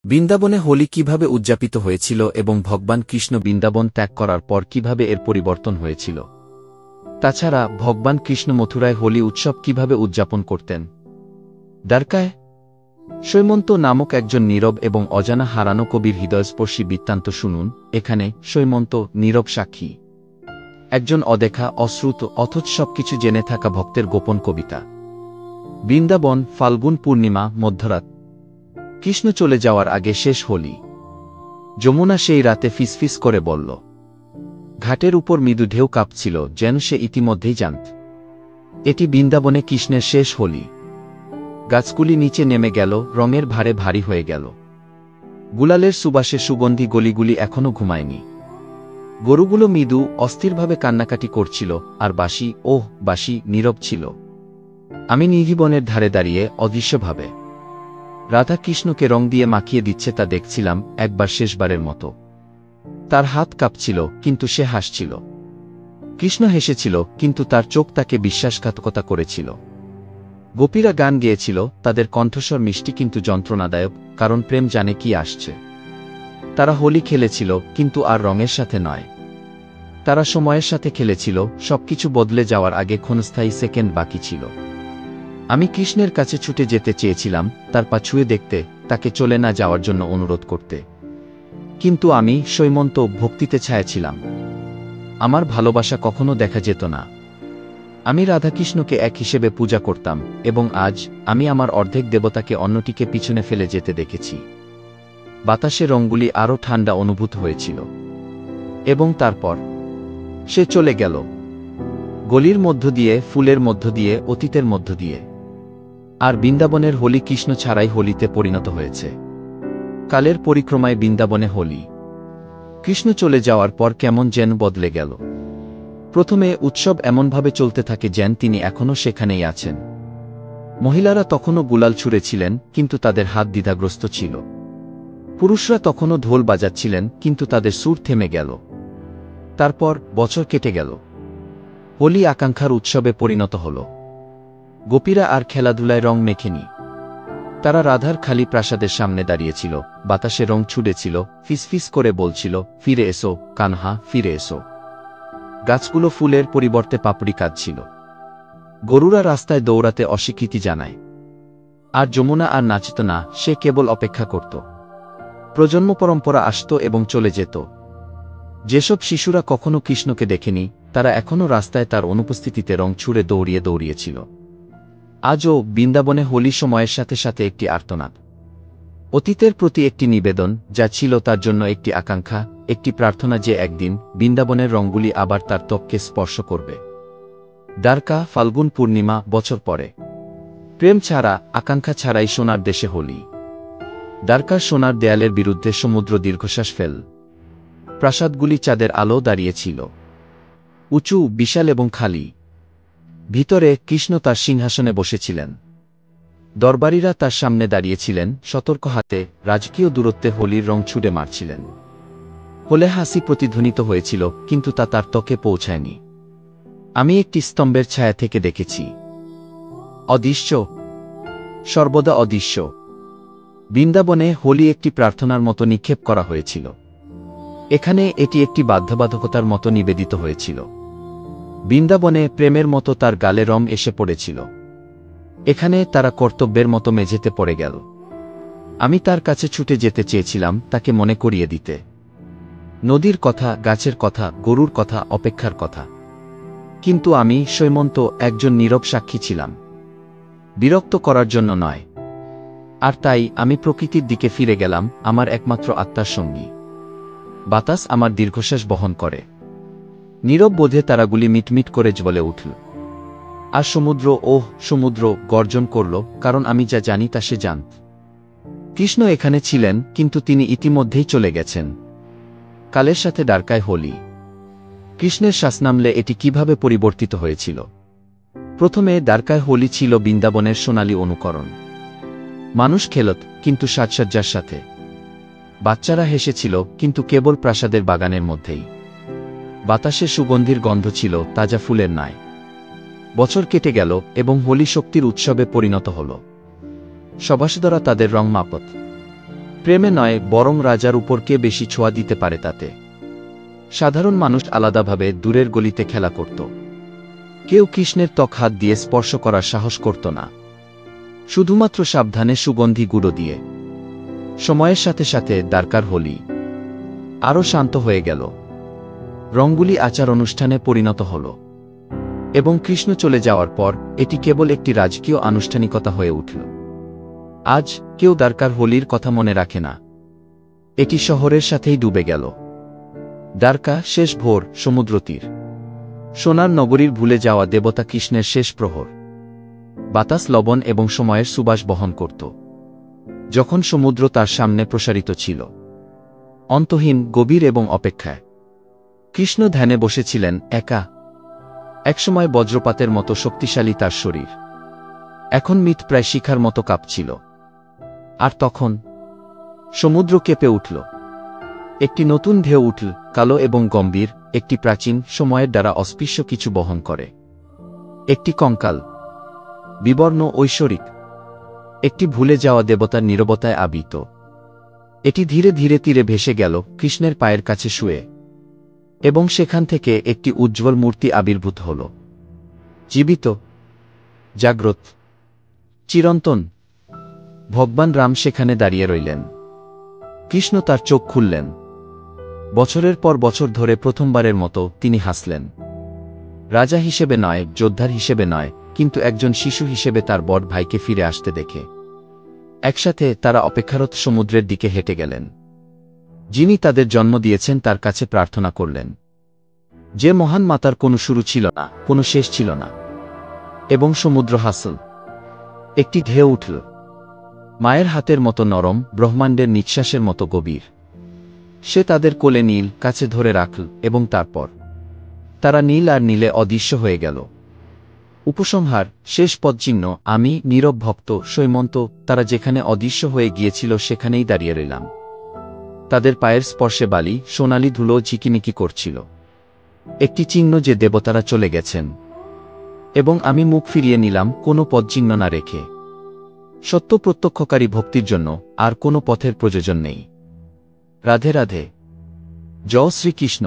বৃন্দাবনে হোলি কিভাবে উদযাপিত হয়েছিল এবং ভগবান কৃষ্ণ বৃন্দাবন ত্যাগ করার পর কিভাবে এর পরিবর্তন হয়েছিল। তাছাড়া ভগবান কৃষ্ণ মথুরায় হোলি উৎসব কিভাবে উদযাপন করতেন। দ্বারকায় সৈমন্ত নামক একজন নীরব এবং অজানা হারানো কবির হৃদয়স্পর্শী বৃত্তান্ত শুনুন। এখানে সৈমন্ত নীরব সাক্ষী, একজন অদেখা অশ্রুত অথচ সবকিছু জেনে থাকা ভক্তের গোপন কবিতা। বৃন্দাবন, ফাল্গুন পূর্ণিমা, মধ্যরাত। কৃষ্ণ চলে যাওয়ার আগে শেষ হোলি। যমুনা সেই রাতে ফিসফিস করে বলল। ঘাটের উপর মৃদু ঢেউ কাঁপছিল, যেন সে ইতিমধ্যেই জানত এটি বৃন্দাবনে কৃষ্ণের শেষ হোলি। গাছগুলি নিচে নেমে গেল, রঙের ভারে ভারী হয়ে গেল। গুলালের সুবাসে সুগন্ধি গলিগুলি এখনো ঘুমায়নি। গরুগুলো মৃদু অস্থিরভাবে কান্নাকাটি করছিল, আর বাঁশি, ওহ বাঁশি, নীরব ছিল। আমি নির্জীবনের ধারে দাঁড়িয়ে অদৃশ্যভাবে রাধা কৃষ্ণকে রং দিয়ে মাখিয়ে দিচ্ছে তা দেখছিলাম, একবার শেষবারের মতো। তার হাত কাঁপছিল, কিন্তু সে হাসছিল। কৃষ্ণ হেসেছিল, কিন্তু তার চোখ তাকে বিশ্বাসঘাতকতা করেছিল। গোপীরা গান গেয়েছিল, তাদের কণ্ঠস্বর মিষ্টি কিন্তু যন্ত্রণাদায়ক, কারণ প্রেম জানে কি আসছে। তারা হোলি খেলেছিল, কিন্তু আর রঙের সাথে নয়। তারা সময়ের সাথে খেলেছিল, সবকিছু বদলে যাওয়ার আগে ক্ষণস্থায়ী সেকেন্ড বাকি ছিল। আমি কৃষ্ণের কাছে ছুটে যেতে চেয়েছিলাম, তার পা ছুঁয়ে দেখতে, তাকে চলে না যাওয়ার জন্য অনুরোধ করতে। কিন্তু আমি সৈমন্ত ভক্তিতে ছায়াছিলাম। আমার ভালোবাসা কখনো দেখা যেত না। আমি রাধাকৃষ্ণকে এক হিসেবে পূজা করতাম, এবং আজ আমি আমার অর্ধেক দেবতাকে অন্যটিকে পিছনে ফেলে যেতে দেখেছি। বাতাসে রঙগুলি আরও ঠান্ডা অনুভূত হয়েছিল। এবং তারপর সে চলে গেল। গলির মধ্য দিয়ে, ফুলের মধ্য দিয়ে, অতীতের মধ্য দিয়ে। আর বৃন্দাবনের হোলি কৃষ্ণ ছাড়াই হোলিতে পরিণত হয়েছে। কালের পরিক্রমায় বৃন্দাবনে হোলি। কৃষ্ণ চলে যাওয়ার পর কেমন যেন বদলে গেল। প্রথমে উৎসব এমনভাবে চলতে থাকে যেন তিনি এখনও সেখানেই আছেন। মহিলারা তখনও গুলাল ছুঁড়েছিলেন, কিন্তু তাদের হাত দ্বিধাগ্রস্ত ছিল। পুরুষরা তখনও ঢোল বাজাচ্ছিলেন, কিন্তু তাদের সুর থেমে গেল। তারপর বছর কেটে গেল। হোলি আকাঙ্ক্ষার উৎসবে পরিণত হল। গোপীরা আর খেলাধুলায় রং মেখেনি। তারা রাধার খালি প্রাসাদের সামনে দাঁড়িয়েছিল, বাতাসে রং ছুড়েছিল, ফিসফিস করে বলছিল, ফিরে এসো কানহা, ফিরে এসো। গাছগুলো ফুলের পরিবর্তে পাপড়ি কাঁদছিল। গরুরা রাস্তায় দৌড়াতে অস্বীকৃতি জানায়। আর যমুনা আর নাচত না, সে কেবল অপেক্ষা করত। প্রজন্ম পরম্পরা আসত এবং চলে যেত। যেসব শিশুরা কখনো কৃষ্ণকে দেখেনি, তারা এখনও রাস্তায় তার অনুপস্থিতিতে রং ছুঁড়ে দৌড়িয়ে দৌড়িয়েছিল। আজও বৃন্দাবনে হোলি সময়ের সাথে সাথে একটি আর্তনাদ। অতীতের প্রতি একটি নিবেদন, যা ছিল তার জন্য একটি আকাঙ্ক্ষা, একটি প্রার্থনা যে একদিন বৃন্দাবনের রঙগুলি আবার তার ত্বককে স্পর্শ করবে। দ্বারকা, ফাল্গুন পূর্ণিমা, বছর পরে। প্রেম ছাড়া, আকাঙ্ক্ষা ছাড়াই সোনার দেশে হোলি। দ্বারকার সোনার দেয়ালের বিরুদ্ধে সমুদ্র দীর্ঘশ্বাস ফেল। প্রাসাদগুলি চাঁদের আলো দাঁড়িয়েছিল, উঁচু, বিশাল এবং খালি। ভিতরে কৃষ্ণ তার সিংহাসনে বসেছিলেন। দরবারীরা তার সামনে দাঁড়িয়েছিলেন, সতর্ক হাতে, রাজকীয় দূরত্বে হোলির রং ছুঁড়ে মারছিলেন। হোলে হাসি প্রতিধ্বনিত হয়েছিল, কিন্তু তা তার ত্বকে পৌঁছায়নি। আমি একটি স্তম্ভের ছায়া থেকে দেখেছি। অদৃশ্য, সর্বদা অদৃশ্য। বৃন্দাবনে হোলি একটি প্রার্থনার মতো নিক্ষেপ করা হয়েছিল। এখানে এটি একটি বাধ্যবাধকতার মতো নিবেদিত হয়েছিল। বৃন্দাবনে প্রেমের মতো তার গালে রং এসে পড়েছিল। এখানে তারা কর্তব্যের মতো মেঝেতে পড়ে গেল। আমি তার কাছে ছুটে যেতে চেয়েছিলাম, তাকে মনে করিয়ে দিতে। নদীর কথা, গাছের কথা, গরুর কথা, অপেক্ষার কথা। কিন্তু আমি সৈমন্ত একজন নীরব সাক্ষী ছিলাম। বিরক্ত করার জন্য নয়। আর তাই আমি প্রকৃতির দিকে ফিরে গেলাম, আমার একমাত্র আত্মার সঙ্গী। বাতাস আমার দীর্ঘশ্বাস বহন করে। নীরব বোধে তারাগুলি মিটমিট করে জ্বলে উঠল। আর সমুদ্র, ওহ সমুদ্র, গর্জন করল, কারণ আমি যা জানি তা সে জানত। কৃষ্ণ এখানে ছিলেন, কিন্তু তিনি ইতিমধ্যেই চলে গেছেন। কালের সাথে দ্বারকায় হোলি। কৃষ্ণের শ্বাস নামলে এটি কিভাবে পরিবর্তিত হয়েছিল। প্রথমে দ্বারকায় হোলি ছিল বৃন্দাবনের সোনালী অনুকরণ। মানুষ খেলত, কিন্তু সাজসজ্জার সাথে। বাচ্চারা হেসেছিল, কিন্তু কেবল প্রাসাদের বাগানের মধ্যেই। বাতাসে সুগন্ধির গন্ধ ছিল, তাজা ফুলের নয়। বছর কেটে গেল, এবং হোলি শক্তির উৎসবে পরিণত হল। সভাসদেরা তাদের রং মাপত। প্রেমে নয়, বরং রাজার উপর কে বেশি ছোঁয়া দিতে পারে তাতে। সাধারণ মানুষ আলাদাভাবে দূরের গলিতে খেলা করত। কেউ কৃষ্ণের ত্বক হাত দিয়ে স্পর্শ করার সাহস করত না, শুধুমাত্র সাবধানে সুগন্ধি গুঁড়ো দিয়ে। সময়ের সাথে সাথে দ্বারকার হোলি আরও শান্ত হয়ে গেল। রঙ্গুলি আচার অনুষ্ঠানে পরিণত হল, এবং কৃষ্ণ চলে যাওয়ার পর এটি কেবল একটি রাজকীয় আনুষ্ঠানিকতা হয়ে উঠল। আজ কেউ দ্বারকার হোলির কথা মনে রাখে না, এটি শহরের সাথেই ডুবে গেল। দ্বারকা, শেষ ভোর, সমুদ্র তীর, সোনার নগরীর ভুলে যাওয়া দেবতা কৃষ্ণের শেষ প্রহর। বাতাস লবণ এবং সময়ের সুবাস বহন করত, যখন সমুদ্র তার সামনে প্রসারিত ছিল, অন্তহীন, গভীর এবং অপেক্ষায়। কৃষ্ণ ধ্যানে বসেছিলেন, একা। একসময় বজ্রপাতের মতো শক্তিশালী তার শরীর, এখন মৃতপ্রায় শিখার মতো কাঁপছিল। আর তখন সমুদ্র কেঁপে উঠল। একটি নতুন ঢেউ উঠল, কালো এবং গম্ভীর, একটি প্রাচীন, সময়ের দ্বারা অস্পৃশ্য কিছু বহন করে। একটি কঙ্কাল, বিবর্ণ, ঐশ্বরিক, একটি ভুলে যাওয়া দেবতার নীরবতায় আবৃত। এটি ধীরে ধীরে তীরে ভেসে গেল, কৃষ্ণের পায়ের কাছে শুয়ে, এবং সেখান থেকে একটি উজ্জ্বল মূর্তি আবির্ভূত হল, জীবিত, জাগ্রত, চিরন্তন। ভগবান রাম সেখানে দাঁড়িয়ে রইলেন। কৃষ্ণ তার চোখ খুললেন। বছরের পর বছর ধরে প্রথমবারের মতো তিনি হাসলেন। রাজা হিসেবে নয়, যোদ্ধার হিসেবে নয়, কিন্তু একজন শিশু হিসেবে তার বড় ভাইকে ফিরে আসতে দেখে। একসাথে তারা অপেক্ষারত সমুদ্রের দিকে হেঁটে গেলেন। যিনি তাদের জন্ম দিয়েছেন তার কাছে প্রার্থনা করলেন, যে মহান মাতার কোনো শুরু ছিল না, কোনো শেষ ছিল না। এবং সমুদ্র হাসল। একটি ঢেউ উঠল, মায়ের হাতের মতো নরম, ব্রহ্মাণ্ডের নিঃশ্বাসের মতো গভীর। সে তাদের কোলে নীল, কাছে ধরে রাখল, এবং তারপর তারা নীল আর নীলে অদৃশ্য হয়ে গেল। উপসংহার, শেষ পদচিহ্ন, আমি, নীরব ভক্ত, সৈমন্ত, তারা যেখানে অদৃশ্য হয়ে গিয়েছিল সেখানেই দাঁড়িয়ে রইলাম। তাদের পায়ের স্পর্শে বালি, সোনালি ধুলো ঝিকিমিকি করছিল, একটি চিহ্ন যে দেবতারা চলে গেছেন। এবং আমি মুখ ফিরিয়ে নিলাম, কোনো পদচিহ্ন না রেখে। সত্য প্রত্যক্ষকারী ভক্তির জন্য আর কোনো পথের প্রয়োজন নেই। রাধে রাধে। জয় শ্রীকৃষ্ণ।